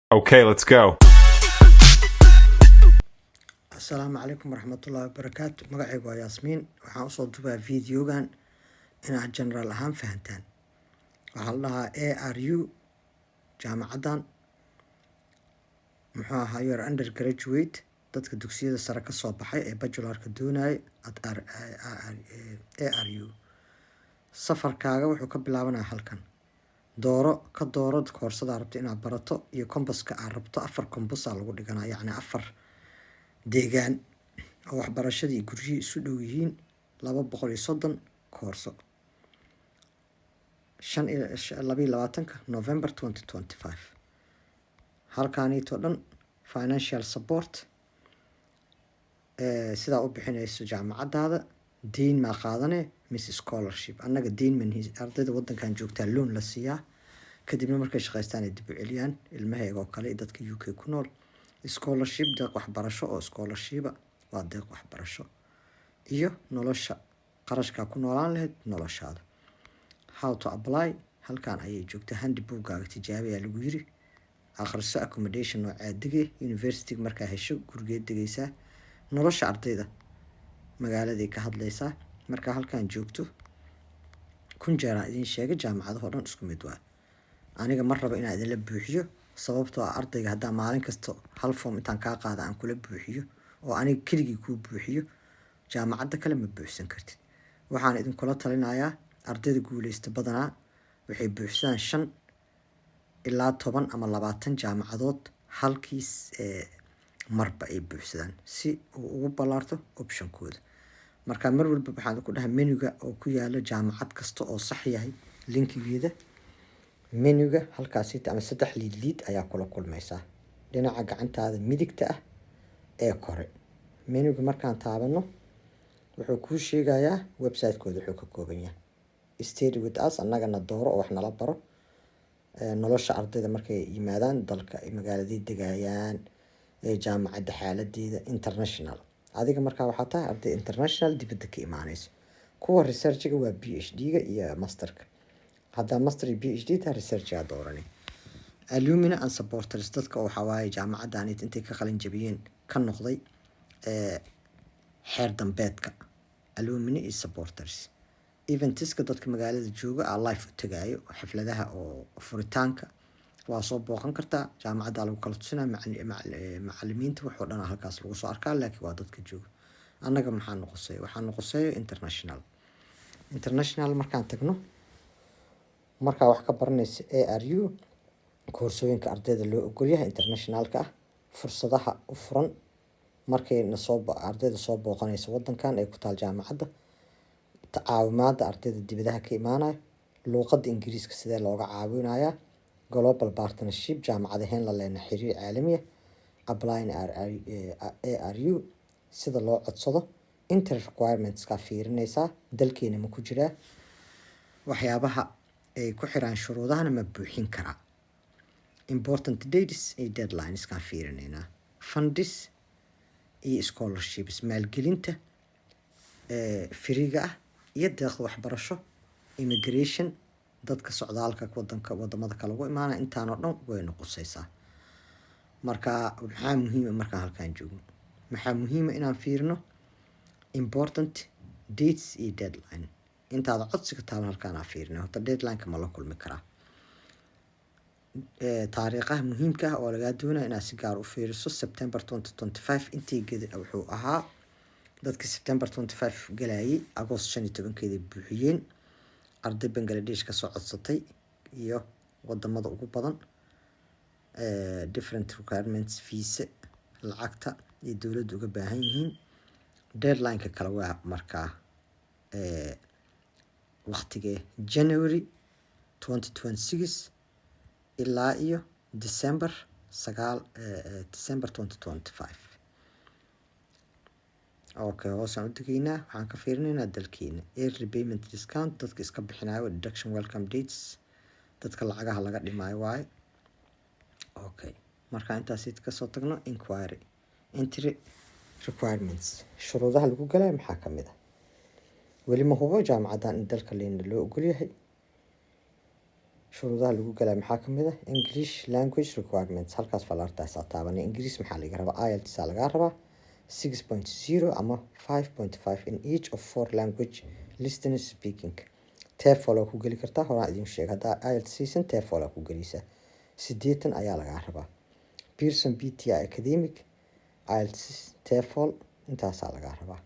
Okay, let's go. السلام عليكم ورحمة الله وبركاته. مقعي وياسمين waxaan usoo dubaa videogan inaad general ahaan fahantaan. waxaan lahaa ARU jaamacadan muxuu ahaa your undergraduate dadka dugsiyada sare ka soo baxay ee bachelorka doonayay at ARU safarkaaga wuxuu ka bilaabanayaa halkan. ka dooro koorsada aad rabto inaad barato iyo kombaska aad rabto. 4 kombas aa lagu dhiganaa, yacni 4 deegaan oo waxbarashadii guryihii isu dhow yihiin. 230 koorso 22 November 2025. halkaaniito dhan financial support sidaa u bixinayso jaamacadaada. deyn maa qaadane mise scholarship. annaga deyn manhiis ardayda waddankan joogtaa loan la siiyaa, kadibna markay shaqaystaan ay dib u celiyaan ilmahayga oo kale dadka UK ku nool. scholarship deeq waxbarasho oo scholarshipa waa deeq waxbarasho iyo nolosha qarashka ku noolaan lahayd noloshaada. how to apply halkaan ayay joogtaa. handbookgaaga tijaabiyaa lagu yiri. akhriso accommodation oo caadige university markaa hesho gurigeed degaysaa. nolosha ardayda magaaladay ka hadlaysaa. markaa halkaan joogto kun jeer aan idin sheegay jaamacadaha dhan isku mid waa. aniga mar raba inaan idinla buuxiyo sababtoo ah ardayga haddaan maalin kasta hal form intaan kaa qaada aan kula buuxiyo oo aniga keligii kuu buuxiyo, jaamacadda kale ma buuxsan kartid. waxaan idinkula talinayaa ardayda guuleysta badanaa waxay buuxsadaan 5 ilaa 10 ama 20 jaamacadood halkiis marba ay buuxsadaan si uu ugu ballaarto optionkooda. marka mar walba waxaan ku dhahay menuga oo ku yaala jaamacad kasta oo sax yahay linkigeeda. menuga halkaas ama 3 liid ayaa kula kulmaysaa dhinaca gacantaada midigta ah ee kore. menuga markaan taabano wuxuu kuu sheegayaa website-kooda wuxuu ka kooban yahay. study with us annagana dooro oo wax nala baro. nolosha ardayda markay yimaadaan dalka ay magaaladii degayaan jaamacadda xaaladeeda international. adiga markaa waxaa tahay arday international dibadda ka imaanaysa. kuwa researchiga waa PhD-ga iyo masterka. haddaa master iyo PhD taa research aa doorani. alumni and supporters dadka waxaa waaye jaamacaddan intay ka qalin jabiyeen ka noqday xeer dambeedka. alumni iyo supporters eventiska dadka magaalada jooga aa live u tagaayo xafladaha oo furitaanka waa soo booqan kartaa. jaamacadda lagu kala tusinaa macallimiinta waxoo dhan halkaas lagu soo arkaa, laakiin waa dadka jooga. annaga waxaan noqoseeyo international markaan tagno markaa wax ka baranaysa ARU koorsooyinka ardayda loo ogol yahay internationalka ah. fursadaha u furan markay ardayda soo booqanaysa waddankan ay ku taal jaamacadda. caawimaada ardayda dibadaha ka imaanaya. luuqadda ingiriiska sidee looga caawinayaa. global partnership jaamacadaheen la leena xiriir caalamiya. applying ARU sida loo codsado. inter requirements ka fiirinaysaa dalkeena ma ku jiraa. waxyaabaha ay ku xiraan shuruudahana ma buuxin karaa. important dates iyo deadlines ka fiirinaynaa. fundis iyo scholarships maalgelinta firiga ah iyo deeqda waxbarasho. immigration dadka socdaalka wadamada kale ugu imaana. intaan oo dhan way noqosaysaa. marka maxaa muhiima markaan halkaan joogno maxaa muhiima inaan fiirino important dates iyo deadline. intaada codsiga taaban halkaan aa fiirina horta deadline-ka ma la kulmi karaa. taariikhaha muhiimka ah oo lagaa doonaya inaad si gaar u fiiriso. September 2025 intii wuxuu ahaa dadka September 25 galayay August 15 buuxiyeen. arday Bangladesh ka soo codsatay iyo wadamada ugu badan. different requirements visa lacagta iyo dawladdu uga baahan yihiin. deadline-ka kala waa markaa waqtiga January 2026 ilaa iyo December 2025. okay hoosaan u degaynaa. waxaan ka fiirinaynaa dalkeena. early payment discount dadka iska bixinayo. deduction welcome dates dadka lacagaha laga dhimaayo waaye. okay marka intaas ka soo tagno inquiry entry requirements shuruudaha lagu galay maxaa ka mid ah. weli ma hubo jaamacaddan in dalka leena loo ogol yahay. shuruudaha lagu galaa maxaa ka mid ah English language requirements halkaas falartaas taabanay English maxaa laga rabaa IELTS laga rabaa 6.0 ama 5.5 in each of four language listening speaking TEFL ku geli kartaa horaan idin sheegay hadda IELTS season TEFL ku gelisa 8 ayaa laga rabaa Pearson BTI academic IELTS TEFL intaas laga rabaa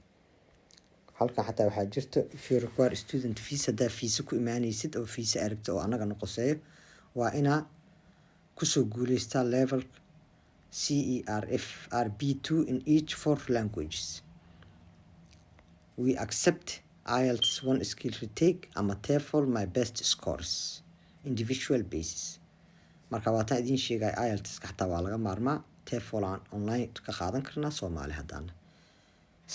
halka xataa waxaa jirto if you require student visa da visa ku imaanaysid oo visa aragto oo anaga noqoseeyo waa inaa kusoo guuleystaa level CERF RB2 in each four languages we accept IELTS 1 skill retake ama TEFL my best scores individual basis marka waataan idin sheegay IELTS xataa waa laga maarmaa TEFL aan online ka qaadan karnaa Soomaali hadaan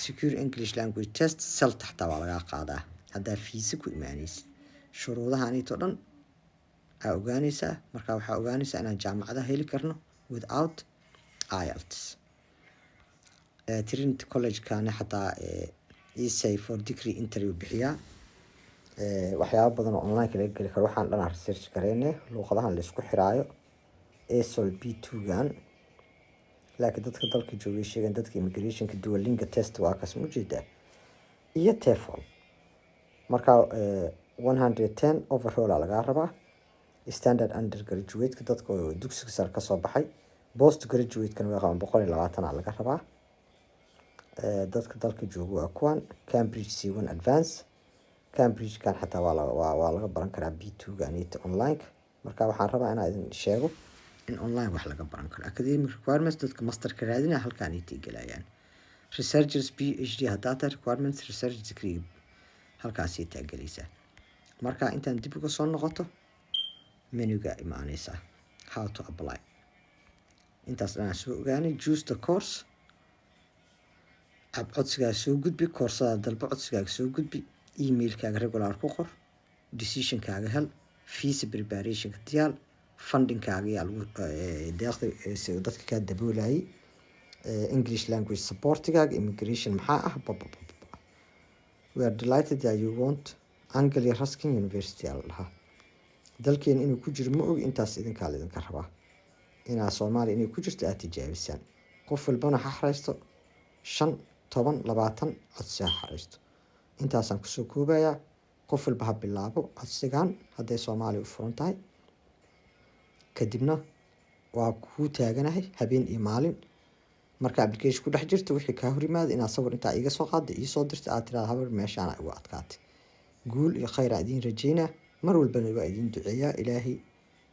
secure English language test SELT xataa waa laga qaadaa haddaa fiisa ku imaanaysid shuruudahanito dhan aa ogaanaysaa marka waxaa ogaanaysaa inaan jaamacadaha heli karno without IELTS Trinity College kaana xataa essay for degree interview bixiyaa waxyaabo badan oo online ka laga geli karo waxaan dhan research gareynay luqadahan la isku xiraayo ESOL B2 gan laakiin dadka dalka joogay sheegan dadka immigration ka Duolingo test waa kas muujida iyo TEFL marka 110 overall laga rabaa standard undergraduate ka dadka dugsiga sare ka soo baxay post graduate kan waa 120 laga rabaa dadka dalka jooga waa kuwan Cambridge C1 advance Cambridge kan xataa waa laga baran karaa B2 ganita online marka waxaan rabaa inaan idin sheego in online wax laga baran karo academic requirements dadka master ka raadinaya halkaan ay tigelayaan researchers PhD data requirements research degree halkaas ay taagelaysa marka intaan dib uga soo noqoto menuga imaanaysa how to apply intaas dhan soo ogaanay choose the course ab codsiga soo gudbi koorsada dalba codsiga soo gudbi emailkaaga regular ku qor decision-kaaga hel fees preparation ka diyaar funding-kaaga yaa lagu deeqda dadka ka daboolayay English language support-kaaga immigration maxaa ah we are delighted that you want Anglia Ruskin University Allah dalkeen inuu ku jiro ma og intaas idinka rabaa inaa Soomaali inay ku jirto aad tijaabisaan qof walbana ha xareysto 5 10 20 codsi ha xareysto intaasaan kusoo koobayaa qof walba ha bilaabo codsigan hadday Soomaali u furan tahay kadibna waa ku taaganahay habeen iyo maalin marka application ku dhex jirto wixii ka hor yimaado inaad sawir inta iga soo qaado iyo soo dirto aad tiraahdo habar meeshaan ay ugu adkaatay guul iyo khayr aan idin rajeynaa mar walbana waa idin duceeyaa ilaahi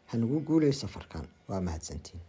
ha nagu guuleeyo safarkan waa mahadsantiin